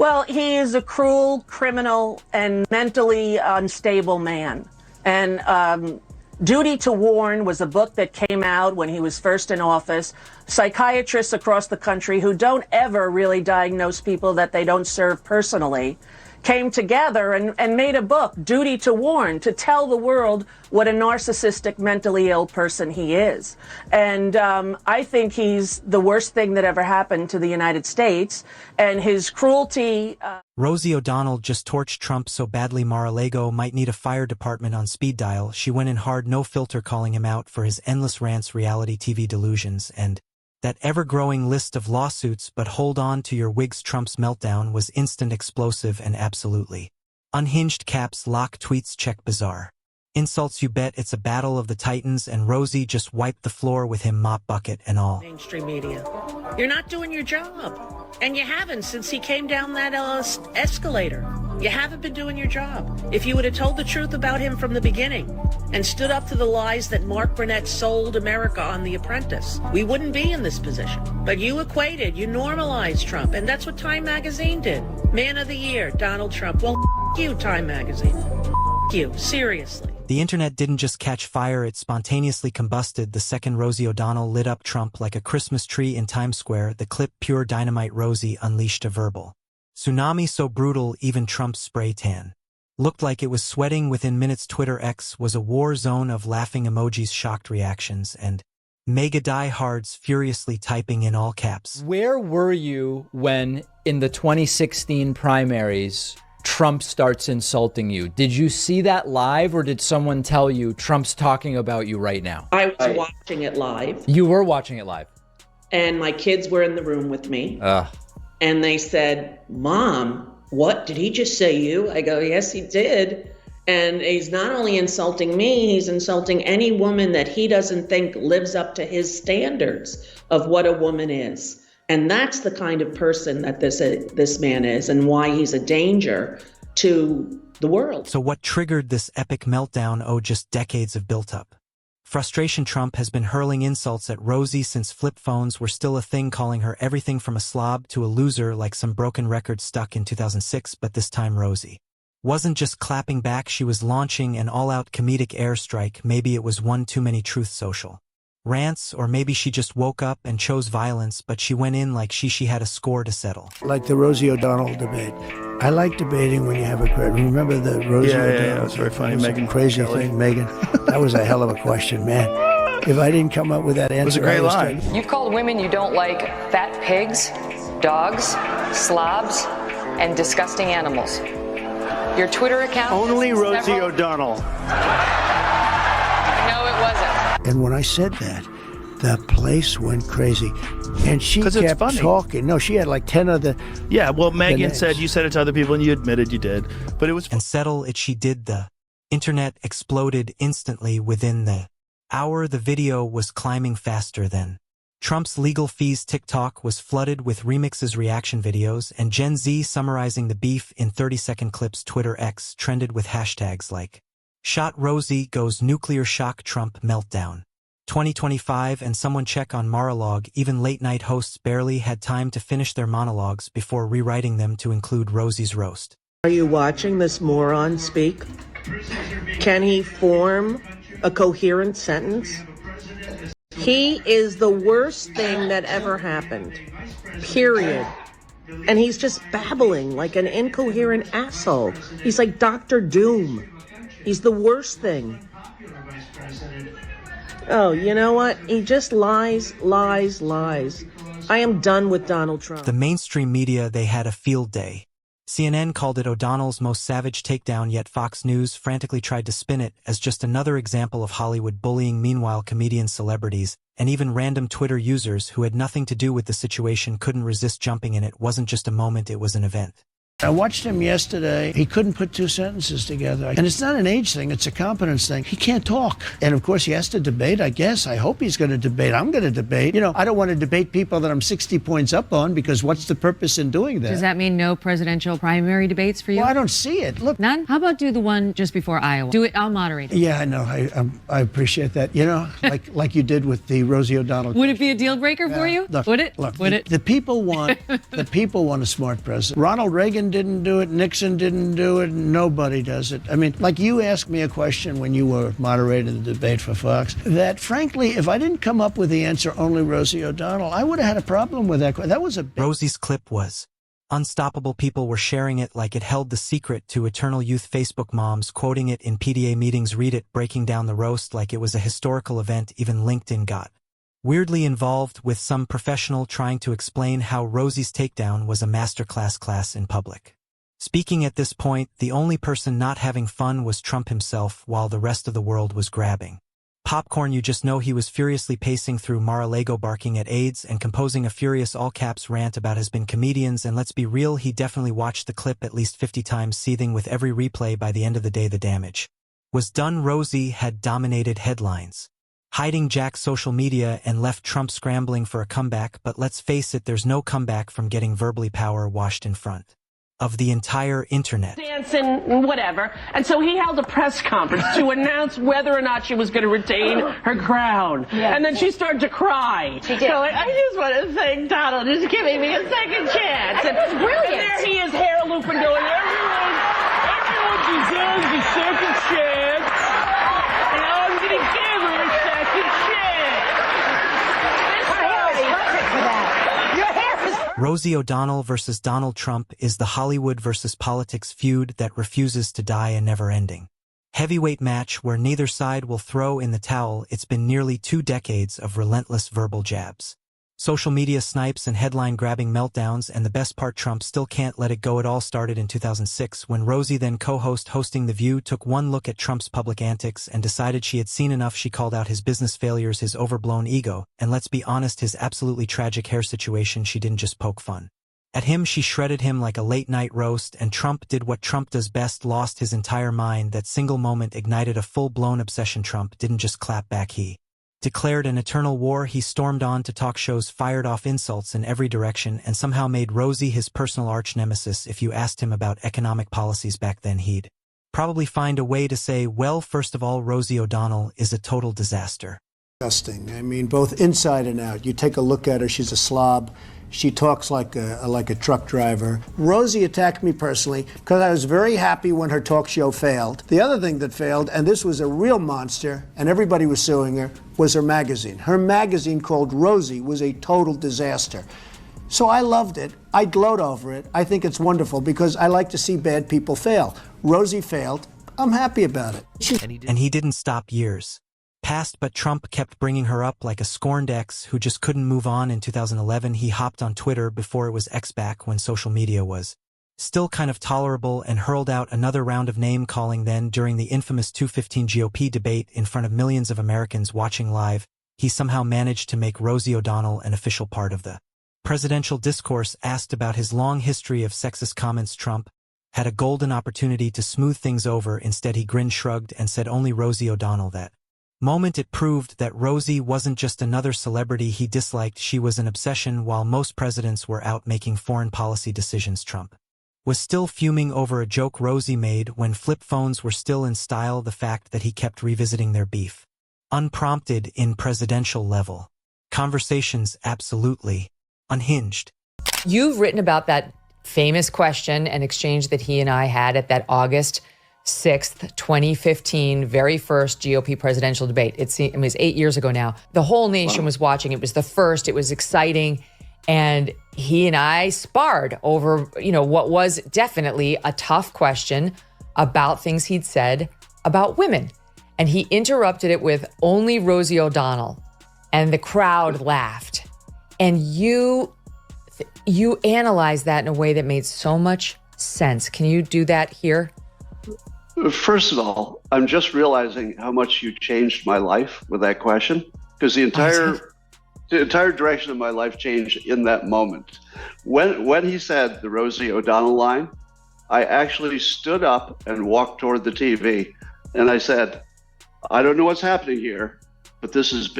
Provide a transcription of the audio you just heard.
Well, he is a cruel, criminal, and mentally unstable man. And Duty to Warn was a book that came out when he was first in office. Psychiatrists across the country who don't ever really diagnose people that they don't serve personally came together and made a book, Duty to Warn, to tell the world what a narcissistic, mentally ill person he is. And I think he's the worst thing that ever happened to the United States. And his cruelty... Rosie O'Donnell just torched Trump so badly Mar-a-Lago might need a fire department on speed dial. She went in hard, no filter, calling him out for his endless rants, reality TV delusions, and that ever-growing list of lawsuits. But hold on to your wigs. Trump's meltdown was instant, explosive, and absolutely unhinged. Caps lock tweets check bizarre. Insults, you bet. It's a battle of the titans, and Rosie just wiped the floor with him, mop bucket and all. Mainstream media. You're not doing your job. And you haven't since he came down that escalator. You haven't been doing your job. If you would have told the truth about him from the beginning and stood up to the lies that Mark Burnett sold America on The Apprentice, we wouldn't be in this position. But you normalized Trump, and that's what Time Magazine did. Man of the Year, Donald Trump. Well, you, Time Magazine. You, seriously. The internet didn't just catch fire, it spontaneously combusted the second Rosie O'Donnell lit up Trump like a Christmas tree in Times Square. The clip, pure dynamite. Rosie unleashed a verbal tsunami so brutal even Trump's spray tan looked like it was sweating within minutes. Twitter X was a war zone of laughing emojis, shocked reactions, and mega diehards furiously typing in all caps. Where were you when, in the 2016 primaries, Trump starts insulting you? Did you see that live, or did someone tell you Trump's talking about you right now? I was watching it live. You were watching it live. And my kids were in the room with me. Ugh. And they said, Mom, what, did he just say you? I go, yes, he did. And he's not only insulting me, he's insulting any woman that he doesn't think lives up to his standards of what a woman is. And that's the kind of person that this man is, and why he's a danger to the world. So what triggered this epic meltdown? Oh, just decades of built-up frustration. Trump has been hurling insults at Rosie since flip phones were still a thing, calling her everything from a slob to a loser, like some broken record stuck in 2006. But this time Rosie wasn't just clapping back, she was launching an all-out comedic airstrike. Maybe it was one too many Truth Social rants, or maybe she just woke up and chose violence, but she went in like she had a score to settle. Like the Rosie O'Donnell debate. I like debating when you have a crazy. Remember the Rosie O'Donnell? Yeah, it was very funny. Megan, crazy thing, Megan. That was a hell of a question, man. If I didn't come up with that answer, it was a great line. You've called women you don't like fat pigs, dogs, slobs, and disgusting animals. Your Twitter account. Only Rosie O'Donnell. No, it wasn't. And when I said that, the place went crazy. And she kept talking. No, she had like 10 of the... Yeah, well, Megan said you said it to other people and you admitted you did. But it was... And settle it she did. The internet exploded instantly within the hour. The video was climbing faster than Trump's legal fees. TikTok was flooded with remixes, reaction videos, and Gen Z summarizing the beef in 30-second clips. Twitter X trended with hashtags like Shot Rosie Goes Nuclear Shock Trump Meltdown 2025, and someone check on Mar-a-Lago. Even late-night hosts barely had time to finish their monologues before rewriting them to include Rosie's roast. Are you watching this moron speak? Can he form a coherent sentence? He is the worst thing that ever happened, period. And he's just babbling like an incoherent asshole. He's like Dr. Doom. He's the worst thing. Oh, you know what? He just lies, lies, lies. I am done with Donald Trump. The mainstream media, they had a field day. CNN called it O'Donnell's most savage takedown, yet Fox News frantically tried to spin it as just another example of Hollywood bullying. Meanwhile, comedians, celebrities, and even random Twitter users who had nothing to do with the situation couldn't resist jumping in. It wasn't just a moment, it was an event. I watched him yesterday. He couldn't put two sentences together. And it's not an age thing, it's a competence thing. He can't talk. And of course, he has to debate, I guess. I hope he's going to debate. I'm going to debate. You know, I don't want to debate people that I'm 60 points up on, because what's the purpose in doing that? Does that mean no presidential primary debates for you? Well, I don't see it. Look. None? How about do the one just before Iowa? Do it, I'll moderate it. Yeah, I know. I appreciate that. You know, like you did with the Rosie O'Donnell. Would it be a deal breaker for you? Look, Would it? Look, Would it? The people want a smart president. Ronald Reagan didn't do it. Nixon didn't do it. Nobody does it. I mean, like you asked me a question when you were moderating the debate for Fox, that frankly, if I didn't come up with the answer only Rosie O'Donnell, I would have had a problem with that. That was a Rosie's clip was unstoppable. People were sharing it like it held the secret to eternal youth. Facebook moms quoting it in PDA meetings, read it, breaking down the roast like it was a historical event. Even LinkedIn got weirdly involved, with some professional trying to explain how Rosie's takedown was a masterclass class in public. Speaking at this point, the only person not having fun was Trump himself, while the rest of the world was grabbing popcorn. You just know he was furiously pacing through Mar-a-Lago, barking at aides and composing a furious all-caps rant about has-been comedians. And let's be real, he definitely watched the clip at least 50 times, seething with every replay. By the end of the day, the damage was done. Rosie had dominated headlines, hiding Jack's social media, and left Trump scrambling for a comeback. But let's face it, there's no comeback from getting verbally power washed in front of the entire internet. Dancing and whatever. And so he held a press conference to announce whether or not she was going to retain her crown. Yeah. And then she started to cry. She did. So I just want to thank Donald is giving me a second chance. And it's brilliant. And there he is, hair looping, going, everyone deserves a second chance. And I'm going to give her a second chance. Her hair is perfect for that. Your hair is... Rosie O'Donnell versus Donald Trump is the Hollywood versus politics feud that refuses to die, a never-ending heavyweight match where neither side will throw in the towel. It's been nearly 2 decades of relentless verbal jabs, social media snipes, and headline-grabbing meltdowns, and the best part, Trump still can't let it go. It all started in 2006 when Rosie, then hosting The View, took one look at Trump's public antics and decided she had seen enough. She called out his business failures, his overblown ego, and let's be honest, his absolutely tragic hair situation. She didn't just poke fun at him, she shredded him like a late-night roast, and Trump did what Trump does best, lost his entire mind. That single moment ignited a full-blown obsession. Trump didn't just clap back, he declared an eternal war. He stormed on to talk shows, fired off insults in every direction, and somehow made Rosie his personal arch-nemesis. If you asked him about economic policies back then, he'd probably find a way to say, well, first of all, Rosie O'Donnell is a total disaster. Disgusting. I mean, both inside and out. You take a look at her, she's a slob. She talks like a truck driver. Rosie attacked me personally because I was very happy when her talk show failed. The other thing that failed, and this was a real monster, and everybody was suing her, was her magazine. Her magazine, called Rosie, was a total disaster. So I loved it. I gloat over it. I think it's wonderful because I like to see bad people fail. Rosie failed. I'm happy about it. And he didn't stop years past, but Trump kept bringing her up like a scorned ex who just couldn't move on. In 2011, he hopped on Twitter, before it was X, back when social media was still kind of tolerable, and hurled out another round of name-calling. Then, during the infamous 2015 GOP debate in front of millions of Americans watching live, he somehow managed to make Rosie O'Donnell an official part of the presidential discourse. Asked about his long history of sexist comments, Trump had a golden opportunity to smooth things over. Instead, he grinned, shrugged, and said only Rosie O'Donnell. That moment, it proved that Rosie wasn't just another celebrity he disliked, she was an obsession. While most presidents were out making foreign policy decisions, Trump was still fuming over a joke Rosie made when flip phones were still in style. The fact that he kept revisiting their beef, unprompted, in presidential level conversations, absolutely unhinged. You've written about that famous question and exchange that he and I had at that August 6th, 2015, very first GOP presidential debate. It was 8 years ago now. The whole nation was watching. It was the first. It was exciting. And he and I sparred over, what was definitely a tough question about things he'd said about women. And he interrupted it with only Rosie O'Donnell. And the crowd laughed. And you analyzed that in a way that made so much sense. Can you do that here? First of all, I'm just realizing how much you changed my life with that question, because the entire direction of my life changed in that moment. When he said the Rosie O'Donnell line, I actually stood up and walked toward the TV, and I said, I don't know what's happening here, but this is big.